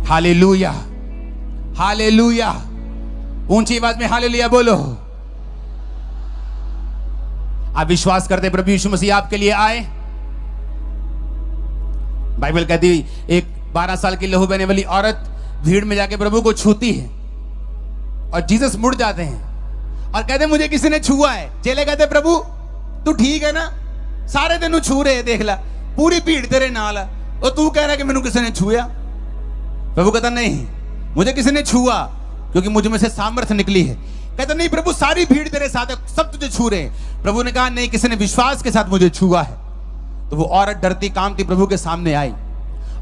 Hallelujah, hallelujah. ऊंची आवाज में हालेलुया बोलो। आप विश्वास करते प्रभु यीशु मसीह आपके लिए आए? बाइबल कहती एक 12 साल की लहू बहने वाली औरत भीड़ में जाके प्रभु को छूती है और जीसस मुड़ जाते हैं और कहते मुझे किसी ने छुआ है। चेले कहते प्रभु तू ठीक है ना, सारे तेनू छू रहे, देख ला पूरी भीड़ तेरे नाल है और तू कह रहा है कि मैनू किसी ने छुआ। प्रभु कहता नहीं, मुझे किसी ने छुआ क्योंकि मुझ में से सामर्थ्य निकली है। कहता नहीं प्रभु सारी भीड़ तेरे साथ है, सब तुझे छू रहे हैं। प्रभु ने कहा नहीं, किसी ने विश्वास के साथ मुझे छुआ है। तो वो औरत डरती कांपती प्रभु के सामने आई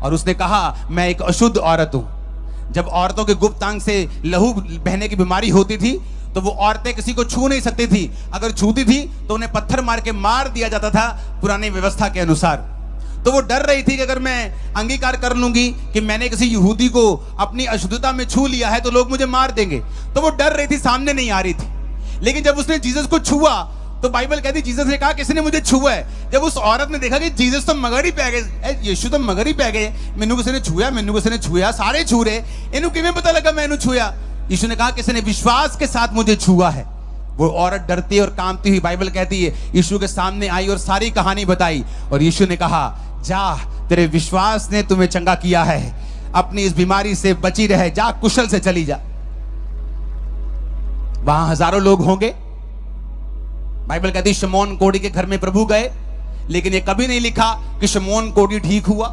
और उसने कहा मैं एक अशुद्ध औरत हूं। जब औरतों के गुप्तांग से लहू बहने की बीमारी होती थी तो वो औरतें किसी को छू नहीं सकती थी। अगर छूती थी तो उन्हें पत्थर मार के मार दिया जाता था पुरानी व्यवस्था के अनुसार। तो वो डर रही थी कि अगर मैं अंगीकार कर लूंगी कि मैंने किसी यहूदी को अपनी अशुद्धता में छू लिया है तो लोग मुझे मार देंगे। तो वो डर रही थी, सामने नहीं आ रही थी। लेकिन जब उसने जीसस को छुआ तो बाइबल कहती जीसस ने कहा किसी ने मुझे छुआ है। जब उस औरत ने देखा कि जीसस तो मगर ही पै गए, यीशु तो मगर ही पै गए, मैनू किसी ने छुआ, मैनू किसी ने छुआ, सारे छू रहे, इन्हू किवें पता लगा मैनू छुआ। यीशु ने कहा किसी ने विश्वास के साथ मुझे छुआ है। वो औरत डरती और कांपती हुई बाइबल कहती है यीशु के सामने आई और सारी कहानी बताई। और यीशु ने कहा जा, तेरे विश्वास ने तुम्हें चंगा किया है, अपनी इस बीमारी से बची रहे, जा कुशल से चली जा। वहां हजारों लोग होंगे। बाइबल कहती शमौन कोढ़ी के घर में प्रभु गए, लेकिन ये कभी नहीं लिखा कि शमौन कोढ़ी ठीक हुआ।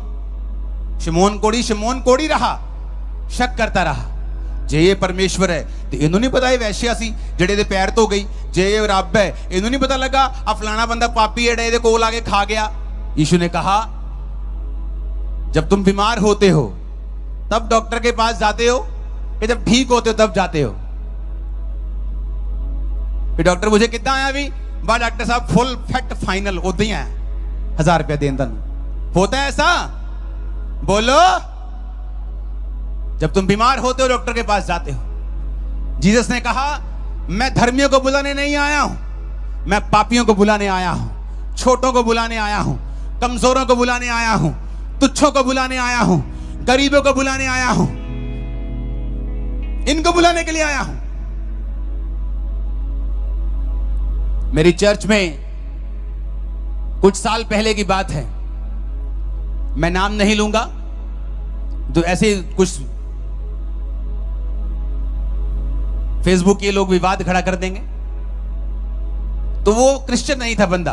शमौन कोढ़ी रहा, शक करता रहा जे ये परमेश्वर है तो इन्हों नहीं पता ये वैश्या सी जेड़े दे पैर धो गई, जे ये रब है इन्हों नहीं पता लगा आ फलाना बंदा पापी है जेड़े कोल आके खा गया। यीशु ने कहा जब तुम बीमार होते हो तब डॉक्टर के पास जाते हो कि जब ठीक होते हो तब जाते हो? कि डॉक्टर मुझे कितना आया अभी बा डॉक्टर साहब फुल फैक्ट फाइनल उदा ही है 1000 रुपया देन तन होता है ऐसा? बोलो। जब तुम बीमार होते हो डॉक्टर के पास जाते हो। जीसस ने कहा मैं धर्मियों को बुलाने नहीं आया हूं, मैं पापियों को बुलाने आया हूं, छोटों को बुलाने आया हूं, कमजोरों को बुलाने आया हूं, तुच्छों को बुलाने आया हूं, गरीबों को बुलाने आया हूं, इनको बुलाने के लिए आया हूं। मेरी चर्च में कुछ साल पहले की बात है, मैं नाम नहीं लूंगा, तो ऐसे कुछ फेसबुक के लोग विवाद खड़ा कर देंगे। तो वो क्रिश्चियन नहीं था बंदा,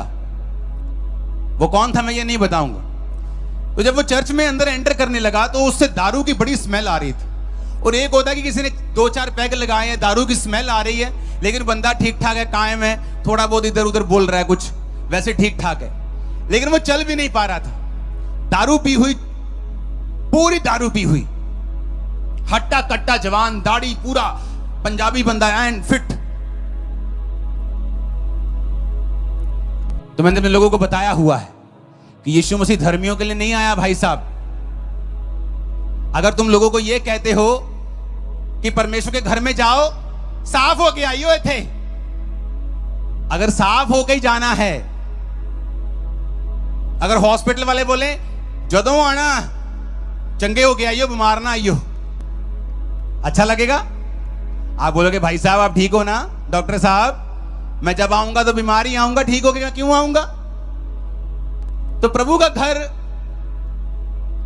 वो कौन था मैं ये नहीं बताऊंगा। तो जब वो चर्च में अंदर एंटर करने लगा तो उससे दारू की बड़ी स्मेल आ रही थी। और एक होता है कि किसी ने 2-4 पैग लगाए हैं, दारू की स्मेल आ रही है, लेकिन बंदा ठीक ठाक है, कायम है, थोड़ा बहुत इधर उधर बोल रहा है, कुछ वैसे ठीक ठाक है, लेकिन वो चल भी नहीं पा रहा था। दारू पी हुई, पूरी दारू पी हुई, हट्टा कट्टा जवान, दाढ़ी, पूरा पंजाबी बंदा एंड फिट। तो मैंने अपने लोगों को बताया हुआ है कि यीशु मसीह धर्मियों के लिए नहीं आया भाई साहब। अगर तुम लोगों को यह कहते हो कि परमेश्वर के घर में जाओ साफ होके आइयो थे, अगर साफ होके ही जाना है, अगर हॉस्पिटल वाले बोले जदों आना चंगे होके आइयो, बीमार ना आइयो, अच्छा लगेगा? आप बोलोगे भाई साहब आप ठीक हो ना? डॉक्टर साहब मैं जब आऊंगा तो बीमार ही आऊंगा, ठीक हो गया क्यों आऊंगा? तो प्रभु का घर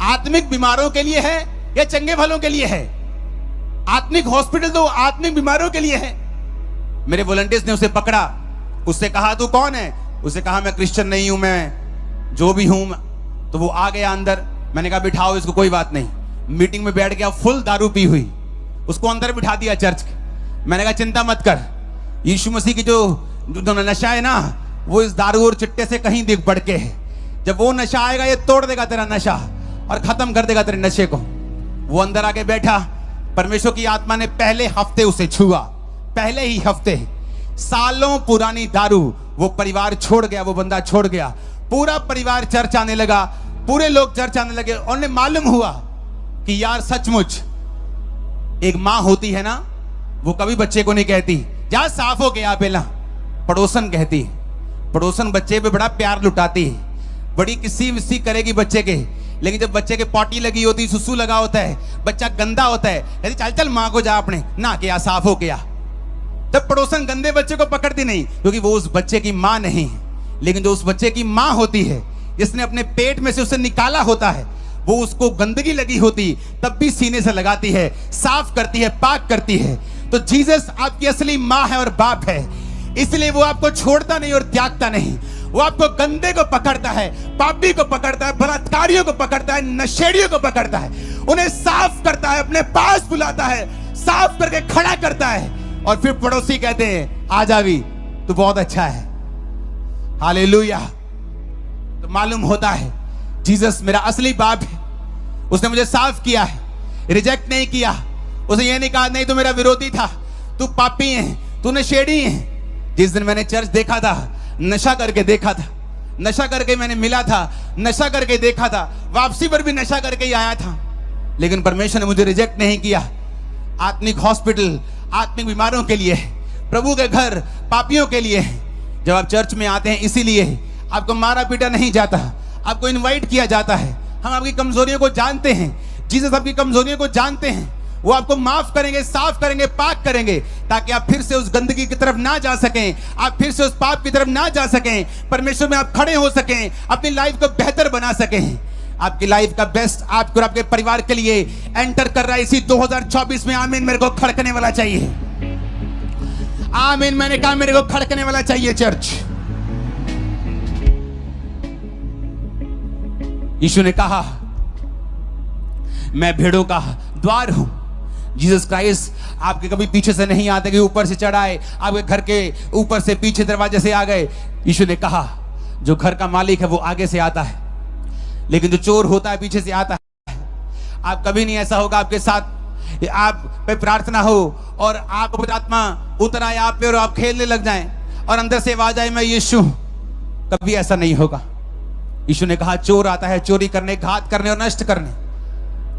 आत्मिक बीमारों के लिए है या चंगे भलों के लिए है? आत्मिक हॉस्पिटल तो आत्मिक बीमारों के लिए है। मेरे वॉलंटियर्स ने उसे पकड़ा, उससे कहा तू कौन है? उसे कहा मैं क्रिश्चियन नहीं हूं, मैं जो भी हूं। तो वो आ गया अंदर, मैंने कहा बिठाओ इसको, कोई बात नहीं। मीटिंग में बैठ गया, फुल दारू पी हुई, उसको अंदर बिठा दिया चर्च के। मैंने कहा चिंता मत कर, यीशु मसीह की जो नशा है ना वो इस दारू और चिट्टे से कहीं दिख बढ़ के है। जब वो नशा आएगा ये तोड़ देगा तेरा नशा और खत्म कर देगा तेरे नशे को। वो अंदर आके बैठा, परमेश्वर की आत्मा ने पहले हफ्ते उसे छुआ, पहले ही हफ्ते। सालों पुरानी दारू वो परिवार छोड़ गया, वो बंदा छोड़ गया, पूरा परिवार चर्च आने लगा, पूरे लोग चर्च आने लगे। और उन्हें मालूम हुआ कि यार सचमुच एक माँ होती है ना, वो कभी बच्चे को नहीं कहती जा साफ हो गया पहला, पड़ोसन कहती है। पड़ोसन बच्चे पे बड़ा प्यार लुटाती है, बड़ी किसी विसी करेगी बच्चे के, लेकिन जब बच्चे के पॉटी लगी होती, सुसु लगा होता है, बच्चा गंदा होता है, कहती चल चल माँ को जा अपने ना किया साफ हो गया। तब पड़ोसन गंदे बच्चे को पकड़ती नहीं, क्योंकि वो उस बच्चे की माँ नहीं है। लेकिन जो उस बच्चे की माँ होती है, जिसने अपने पेट में से उसे निकाला होता है, वो उसको गंदगी लगी होती तब भी सीने से लगाती है, साफ करती है, पाक करती है। तो जीसस आपकी असली माँ है और बाप है, इसलिए वो आपको छोड़ता नहीं और त्यागता नहीं। वो आपको गंदे को पकड़ता है, पापी को पकड़ता है, बलात्कारियों को पकड़ता है, नशेड़ियों को पकड़ता है, उन्हें साफ करता है, अपने पास बुलाता है, साफ करके खड़ा करता है। और फिर पड़ोसी कहते हैं आ जावी तू बहुत अच्छा है, हालेलुया। तो मालूम होता है जीसस मेरा असली बाप है, उसने मुझे साफ किया है, रिजेक्ट नहीं किया। उसने ये नहीं कहा नहीं तू मेरा विरोधी था, तू पापी है, तू नशेड़ी है। जिस दिन मैंने चर्च देखा था, नशा करके देखा था, नशा करके मैंने मिला था, नशा करके देखा था, वापसी पर भी नशा करके ही आया था, लेकिन परमेश्वर ने मुझे रिजेक्ट नहीं किया। आत्मिक हॉस्पिटल आत्मिक बीमारों के लिए है, प्रभु के घर पापियों के लिए है। जब आप चर्च में आते हैं इसीलिए आपको मारा पीटा नहीं जाता, आपको इनवाइट किया जाता है। हम आपकी कमजोरियों को जानते हैं, जीसस आपकी कमजोरियों को जानते हैं, वो आपको माफ करेंगे, साफ करेंगे, पाक करेंगे, ताकि आप फिर से उस गंदगी की तरफ ना जा सकें, आप फिर से उस पाप की तरफ ना जा सकें, परमेश्वर में आप खड़े हो सकें, अपनी लाइफ को बेहतर बना सकें। आपकी लाइफ का बेस्ट आपको और आपके परिवार के लिए एंटर कर रहा है इसी 2024 में। आमीन। मेरे को खड़कने वाला चाहिए, आमीन। मैंने कहा मेरे को खड़कने वाला चाहिए चर्च। यीशु ने कहा मैं भेड़ों का द्वार हूं। जीसस क्राइस्ट आपके कभी पीछे से नहीं आते कि ऊपर से चढ़ाए, आपके घर के ऊपर से पीछे दरवाजे से आ गए। यीशु ने कहा जो घर का मालिक है वो आगे से आता है, लेकिन जो चोर होता है पीछे से आता है। आप कभी नहीं ऐसा होगा आपके साथ, आप पे प्रार्थना हो और आप पवित्र आत्मा उतर आए आप पे और आप खेलने लग जाएं और अंदर से आवाज आए मैं यीशु। कभी ऐसा नहीं होगा। यीशु ने कहा चोर आता है चोरी करने, घात करने और नष्ट करने,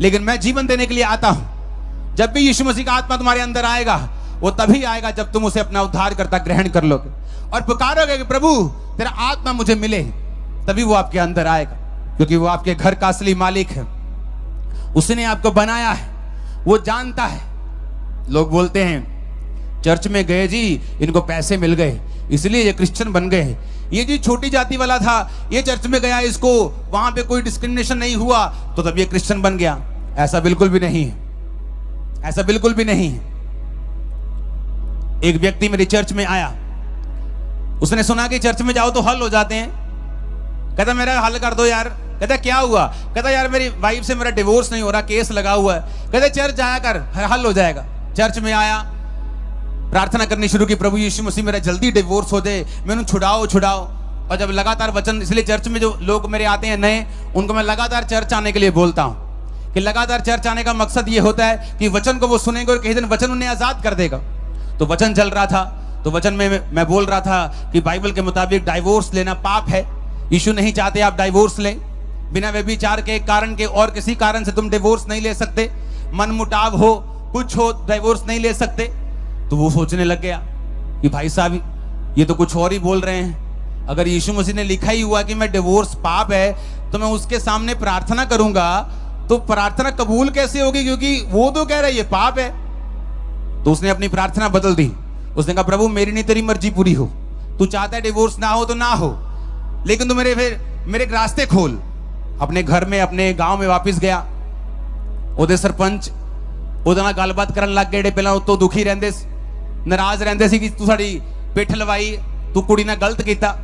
लेकिन मैं जीवन देने के लिए आता हूं। जब भी यीशु मसीह का आत्मा तुम्हारे अंदर आएगा वो तभी आएगा जब तुम उसे अपना उद्धारकर्ता ग्रहण कर लोगे और पुकारोगे कि प्रभु तेरा आत्मा मुझे मिले, तभी वो आपके अंदर आएगा, क्योंकि वो आपके घर का असली मालिक है। उसने आपको बनाया है, वो जानता है। लोग बोलते हैं चर्च में गए जी इनको पैसे मिल गए इसलिए ये क्रिश्चियन बन गए, ये जी छोटी जाति वाला था ये चर्च में गया, इसको वहां पे कोई डिस्क्रिमिनेशन नहीं हुआ तो तब ये क्रिश्चियन बन गया। ऐसा बिल्कुल भी नहीं है, ऐसा बिल्कुल भी नहीं है। एक व्यक्ति मेरे चर्च में आया, उसने सुना कि चर्च में जाओ तो हल हो जाते हैं। कहता मेरा हल कर दो यार। कहता क्या हुआ? कहता यार मेरी वाइफ से मेरा डिवोर्स नहीं हो रहा, केस लगा हुआ है। कहता चर्च जाया कर हल हो जाएगा। चर्च में आया, प्रार्थना करनी शुरू की, प्रभु यीशु मसीह मेरा जल्दी डिवोर्स हो जाए, मैंने छुड़ाओ छुड़ाओ। और जब लगातार वचन, इसलिए चर्च में जो लोग मेरे आते हैं नए, उनको मैं लगातार चर्च आने के लिए बोलता हूं कि लगातार चर्च आने का मकसद ये होता है कि वचन को वो सुनेंगे और किसी दिन वचन उन्हें आजाद कर देगा। तो वचन चल रहा था, तो वचन में मैं बोल रहा था कि बाइबल के मुताबिक डाइवोर्स लेना पाप है। यीशु नहीं चाहते आप डाइवोर्स लें, बिना व्यभिचार के कारण के और किसी कारण से तुम डिवोर्स नहीं ले सकते, मन मुटाव हो कुछ हो डाइवोर्स नहीं ले सकते। तो वो सोचने लग गया कि भाई साहब ये तो कुछ और ही बोल रहे हैं। अगर यीशु मसीह ने लिखा ही हुआ कि मैं डिवोर्स पाप है तो मैं उसके सामने प्रार्थना करूंगा तो प्रार्थना कबूल कैसे होगी, क्योंकि वो तो कह रहा है ये पाप है। तो उसने अपनी प्रार्थना बदल दी। उसने कहा प्रभु मेरी नहीं तेरी मर्जी पूरी हो, तू चाहता है डिवोर्स ना हो तो ना हो, लेकिन तू मेरे रास्ते खोल। अपने घर में अपने गांव में वापस गया। ਉਹਦੇ ਸਰਪੰਚ ਉਹਦੇ ਨਾਲ ਗੱਲਬਾਤ ਕਰਨ ਲੱਗ ਗਏ, ਜਿਹੜੇ ਪਹਿਲਾਂ ਉਤੋਂ ਦੁਖੀ ਰਹਿੰਦੇ ਸੀ, ਨਾਰਾਜ਼ ਰਹਿੰਦੇ ਸੀ ਕਿ ਤੂੰ ਸਾਡੀ ਪਿੱਠ ਲਵਾਈ, ਤੂੰ ਕੁੜੀ ਨਾਲ ਗਲਤ ਕੀਤਾ।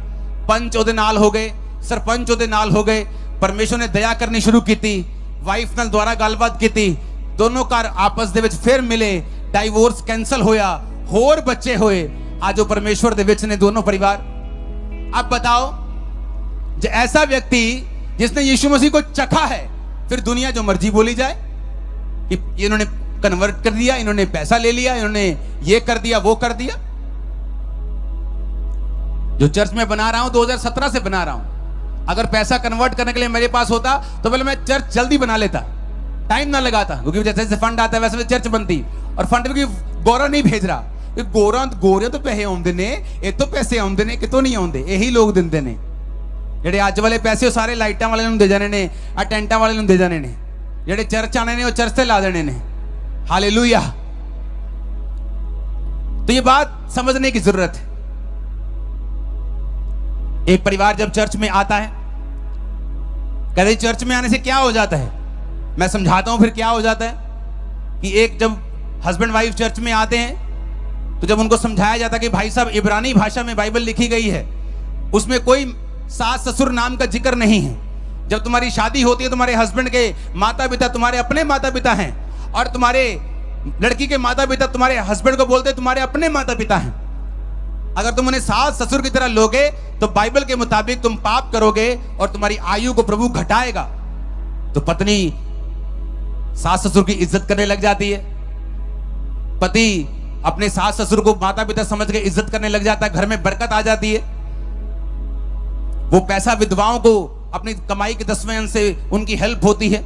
ਪੰਚ ਉਹਦੇ ਨਾਲ ਹੋ ਗਏ, ਸਰਪੰਚ ਉਹਦੇ ਨਾਲ ਹੋ ਗਏ। ਪਰਮੇਸ਼ਰ ਨੇ ਦਇਆ ਕਰਨੀ ਸ਼ੁਰੂ ਕੀਤੀ, ਵਾਈਫ ਨਾਲ ਦੁਆਰਾ ਗੱਲਬਾਤ ਕੀਤੀ, ਦੋਨੋਂ ਘਰ ਆਪਸ ਦੇ ਵਿੱਚ ਫਿਰ ਮਿਲੇ, ਡਾਈਵੋਰਸ ਕੈਂਸਲ ਹੋਇਆ, ਹੋਰ ਬੱਚੇ ਹੋਏ। ਅੱਜ ਉਹ ਪਰਮੇਸ਼ਵਰ ਦੇ ਵਿੱਚ ਨੇ ਦੋਨੋਂ परिवार। अब बताओ जो ऐसा व्यक्ति जिसने यीशु मसीह को चखा है, फिर दुनिया जो मर्जी बोली जाए कि इन्होंने कन्वर्ट कर दिया, इन्होंने पैसा ले लिया, इन्होंने ये कर दिया वो कर दिया। जो चर्च में बना रहा हूं 2017 से बना रहा हूं, अगर पैसा कन्वर्ट करने के लिए मेरे पास होता तो पहले मैं चर्च जल्दी बना लेता, टाइम ना लगाता, क्योंकि जैसे जैसे फंड आता है वैसे वैसे चर्च बनती। और फंड में गौरा नहीं भेज रहा, गोरे तो पैसे आउंदे ने, ये तो पैसे आउंदे ने, कितों नहीं आउंदे, यही लोग दिंदे ने। ਜਿਹੜੇ ਅੱਜ ਵਾਲੇ ਪੈਸੇ ਉਹ ਸਾਰੇ ਲਾਈਟਾਂ ਵਾਲੇ ਨੂੰ ਦੇ ਜਾਣੇ ਨੇ, ਆ ਟੈਂਟਾਂ ਵਾਲੇ ਨੂੰ ਦੇ ਜਾਣੇ ਨੇ, ਜਿਹੜੇ ਚਰਚ ਆने ने वो चर्च से ला देने ने। हालेलुया। तो ये बात समझने की जरूरत है। एक परिवार जब चर्च में आता है, कहते चर्च में आने से क्या हो जाता है, मैं समझाता हूं फिर क्या हो जाता है कि एक जब हस्बैंड वाइफ चर्च में आते हैं तो जब उनको समझाया जाता है कि भाई साहब इब्रानी भाषा में बाइबल लिखी गई है, उसमें कोई सास ससुर नाम का जिक्र नहीं है। जब तुम्हारी शादी होती है, तुम्हारे हस्बैंड के माता पिता तुम्हारे अपने माता पिता हैं, और तुम्हारे लड़की के माता पिता तुम्हारे हस्बैंड को बोलते तुम्हारे अपने माता पिता हैं। अगर तुम उन्हें सास ससुर की तरह लोगे तो बाइबल के मुताबिक तुम पाप करोगे और तुम्हारी आयु को प्रभु घटाएगा। तो पत्नी सास ससुर की इज्जत करने लग जाती है, पति अपने सास ससुर को माता पिता समझ के इज्जत करने लग जाता है, घर में बरकत आ जाती है। वो पैसा विधवाओं को अपनी कमाई के 10वें अंश से उनकी हेल्प होती है।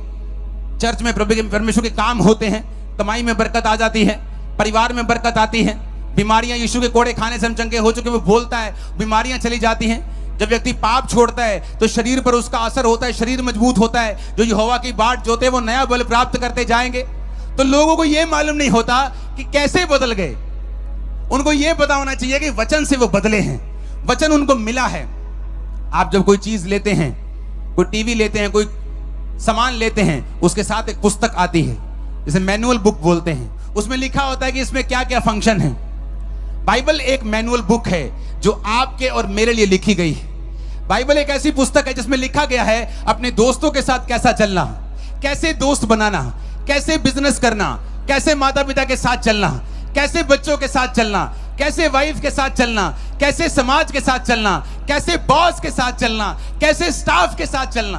चर्च में प्रभु के परमेश्वर के काम होते हैं, कमाई में बरकत आ जाती है, परिवार में बरकत आती है। बीमारियां यीशु के कोड़े खाने से हम चंगे हो चुके, वो बोलता है बीमारियां चली जाती हैं। जब व्यक्ति पाप छोड़ता है तो शरीर पर उसका असर होता है, शरीर मजबूत होता है। जो यहोवा की बाट जोते वो नया बल प्राप्त करते जाएंगे। तो लोगों को यह मालूम नहीं होता कि कैसे बदल गए। उनको यह पता होना चाहिए कि वचन से वो बदले हैं, वचन उनको मिला है। आप जब कोई चीज लेते हैं, कोई टीवी लेते हैं, कोई सामान लेते हैं, उसके साथ एक पुस्तक आती है जिसे मैनुअल बुक बोलते हैं। उसमें लिखा होता है कि इसमें क्या क्या फंक्शन है। बाइबल एक मैनुअल बुक है जो आपके और मेरे लिए लिखी गई है। बाइबल एक ऐसी पुस्तक है जिसमें लिखा गया है अपने दोस्तों के साथ कैसा चलना, कैसे दोस्त बनाना, कैसे बिजनेस करना, कैसे माता पिता के साथ चलना, कैसे बच्चों के साथ चलना, कैसे वाइफ के साथ चलना, कैसे समाज के साथ चलना, कैसे बॉस के साथ चलना, कैसे स्टाफ के साथ चलना।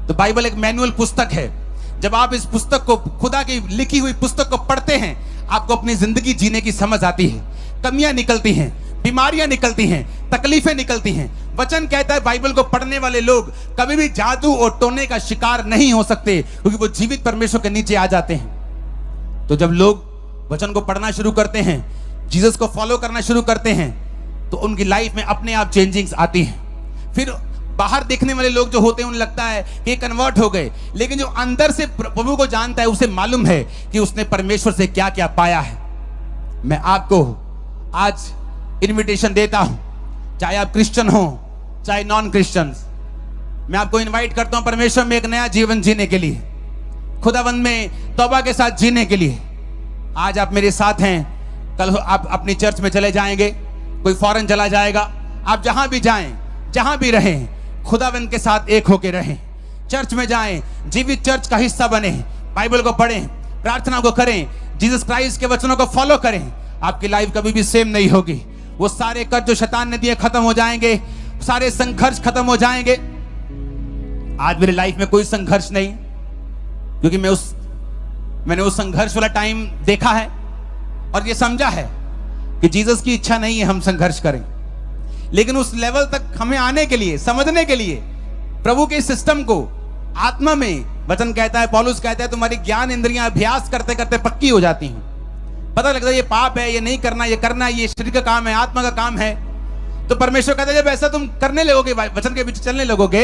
तो बाइबल एक मैनुअल पुस्तक है। जब आप इस पुस्तक को, खुदा की लिखी हुई पुस्तक को पढ़ते हैं, आपको अपनी जिंदगी जीने की समझ आती है। कमियां निकलती हैं, बीमारियां निकलती हैं, तकलीफें निकलती हैं। वचन कहता है बाइबल को पढ़ने वाले लोग कभी भी जादू और टोने का शिकार नहीं हो सकते, क्योंकि वो जीवित परमेश्वर के नीचे आ जाते हैं। तो जब लोग वचन को पढ़ना शुरू करते हैं, जीसस को फॉलो करना शुरू करते हैं, तो उनकी लाइफ में अपने आप चेंजिंग्स आती हैं। फिर बाहर देखने वाले लोग जो होते हैं उन्हें लगता है कि ये कन्वर्ट हो गए, लेकिन जो अंदर से प्रभु को जानता है उसे मालूम है कि उसने परमेश्वर से क्या क्या पाया है। मैं आपको आज इनविटेशन देता हूं, चाहे आप क्रिश्चियन हो चाहे नॉन क्रिश्चियन, मैं आपको इनवाइट करता हूं परमेश्वर में एक नया जीवन जीने के लिए, खुदावंद में तौबा के साथ जीने के लिए। आज आप मेरे साथ हैं, कल आप अपनी चर्च में चले जाएंगे, कोई फॉरेन चला जाएगा। आप जहां भी जाएं, जहां भी रहें, खुदावंद के साथ एक होके रहें। चर्च में जाएं, जीवित चर्च का हिस्सा बने, बाइबल को पढ़ें, प्रार्थना को करें, जीसस क्राइस्ट के वचनों को फॉलो करें। आपकी लाइफ कभी भी सेम नहीं होगी। वो सारे कर्ज जो शैतान ने दिए खत्म हो जाएंगे, सारे संघर्ष खत्म हो जाएंगे। आज मेरी लाइफ में कोई संघर्ष नहीं, क्योंकि मैंने उस संघर्ष वाला टाइम देखा है और ये समझा है कि जीसस की इच्छा नहीं है हम संघर्ष करें। लेकिन उस लेवल तक हमें आने के लिए, समझने के लिए, प्रभु के सिस्टम को आत्मा में, वचन कहता है, पौलुस कहता है, तुम्हारी ज्ञान इंद्रियां अभ्यास करते करते पक्की हो जाती हैं। पता लगता है ये पाप है, ये नहीं करना, ये करना, ये शरीर का काम है, आत्मा का काम है। तो परमेश्वर कहता है जब ऐसा तुम करने लगोगे, वचन के पीछे चलने लगोगे,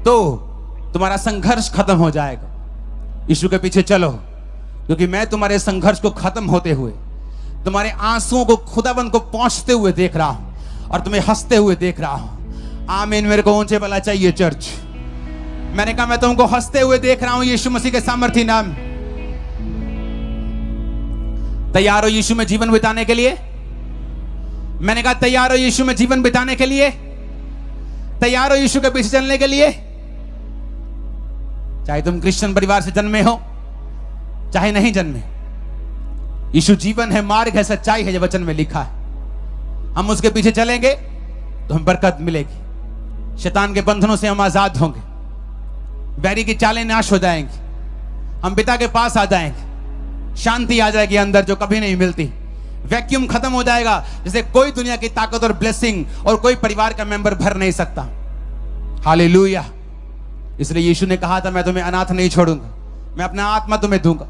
तो तुम्हारा संघर्ष खत्म हो जाएगा। यीशु के पीछे चलो, क्योंकि मैं तुम्हारे संघर्ष को खत्म होते हुए, तुम्हारे आंसुओं को खुदाबंद को पहुंचते हुए देख रहा हूं और तुम्हें हंसते हुए देख रहा हूं। आमीन। मेरे को ऊंचे वाला चाहिए चर्च। मैंने कहा मैं तुमको हंसते हुए देख रहा हूं यीशु मसीह के सामर्थी नाम। तैयार हो यीशु में जीवन बिताने के लिए? मैंने कहा तैयार हो यीशु में जीवन बिताने के लिए? तैयार हो यीशु के पीछे चलने के लिए? चाहे तुम क्रिश्चियन परिवार से जन्मे हो चाहे नहीं जन्मे, यीशु जीवन है, मार्ग है, सच्चाई है, ये वचन में लिखा है। हम उसके पीछे चलेंगे तो हमें बरकत मिलेगी, शैतान के बंधनों से हम आजाद होंगे, बैरी की चालें नाश हो जाएंगी, हम पिता के पास आ जाएंगे, शांति आ जाएगी अंदर जो कभी नहीं मिलती, वैक्यूम खत्म हो जाएगा जिसे कोई दुनिया की ताकत और ब्लेसिंग और कोई परिवार का मेंबर भर नहीं सकता। हालेलुया। इसलिए यीशु ने कहा था मैं तुम्हें अनाथ नहीं छोड़ूंगा, मैं अपना आत्मा तुम्हें दूंगा।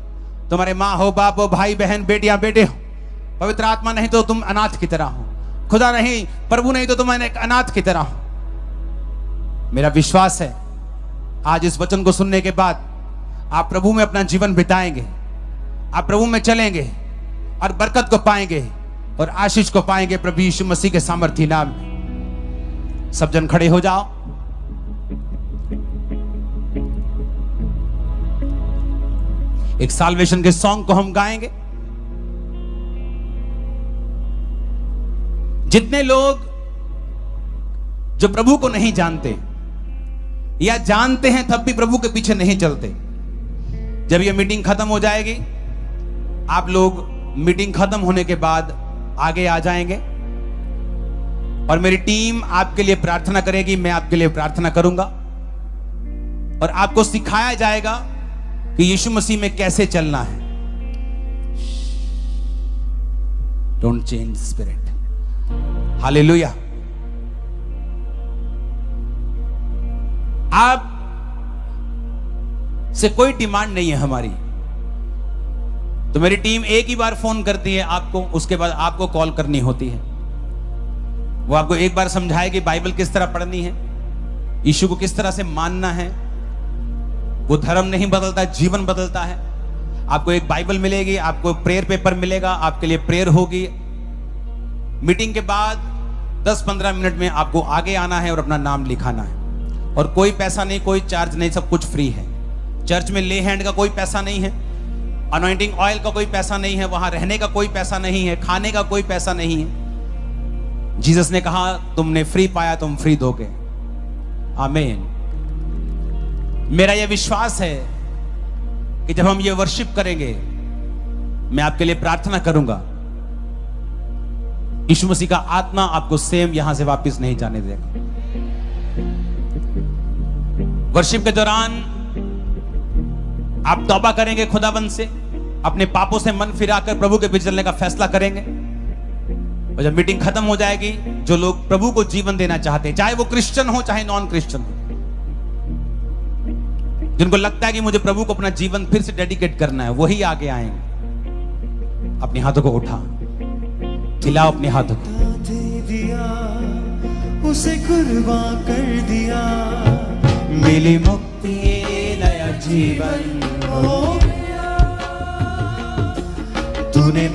तुम्हारे माँ हो, बाप हो, भाई बहन, बेटियां बेटे हो, पवित्र आत्मा नहीं तो तुम अनाथ की तरह हो, खुदा नहीं, प्रभु नहीं तो तुम एक अनाथ की तरह हो। मेरा विश्वास है आज इस वचन को सुनने के बाद आप प्रभु में अपना जीवन बिताएंगे, आप प्रभु में चलेंगे और बरकत को पाएंगे और आशीष को पाएंगे प्रभु यीशु मसीह के सामर्थी नाम में। सब जन खड़े हो जाओ। एक साल्वेशन के सॉन्ग को हम गाएंगे। जितने लोग जो प्रभु को नहीं जानते या जानते हैं तब भी प्रभु के पीछे नहीं चलते, जब यह मीटिंग खत्म हो जाएगी आप लोग मीटिंग खत्म होने के बाद आगे आ जाएंगे और मेरी टीम आपके लिए प्रार्थना करेगी, मैं आपके लिए प्रार्थना करूंगा और आपको सिखाया जाएगा कि यीशु मसीह में कैसे चलना है। Don't change spirit. हालेलुया। आप से कोई डिमांड नहीं है हमारी, तो मेरी टीम एक ही बार फोन करती है आपको, उसके बाद आपको कॉल करनी होती है। वो आपको एक बार समझाएगी बाइबल किस तरह पढ़नी है, यीशु को किस तरह से मानना है। वो धर्म नहीं बदलता, जीवन बदलता है। आपको एक बाइबल मिलेगी, आपको प्रेयर पेपर मिलेगा, आपके लिए प्रेयर होगी। मीटिंग के बाद 10-15 मिनट में आपको आगे आना है और अपना नाम लिखाना है और कोई पैसा नहीं, कोई चार्ज नहीं, सब कुछ फ्री है। चर्च में ले हैंड का कोई पैसा नहीं है, अनॉइंटिंग ऑयल का कोई पैसा नहीं है, वहां रहने का कोई पैसा नहीं है, खाने का कोई पैसा नहीं है। जीसस ने कहा तुमने फ्री पाया, तुम फ्री दोगे। आमीन। मेरा यह विश्वास है कि जब हम ये वर्शिप करेंगे, मैं आपके लिए प्रार्थना करूंगा, यीशु मसीह का आत्मा आपको सेम यहां से वापस नहीं जाने देगा। वर्शिप के दौरान आप तौबा करेंगे खुदाबंद से, अपने पापों से मन फिराकर प्रभु के पीछे चलने का फैसला करेंगे। और जब मीटिंग खत्म हो जाएगी, जो लोग प्रभु को जीवन देना चाहते हैं, चाहे वो क्रिश्चियन हो चाहे नॉन क्रिश्चियन हो, जिनको लगता है कि मुझे प्रभु को अपना जीवन फिर से डेडिकेट करना है, वही आगे आएंगे। अपने हाथों को उठा, हिलाओ अपने हाथों को। दे दिया, उसे कुर्बान कर दिया, मिली मुक्ति नया जीवन हो गया। तूने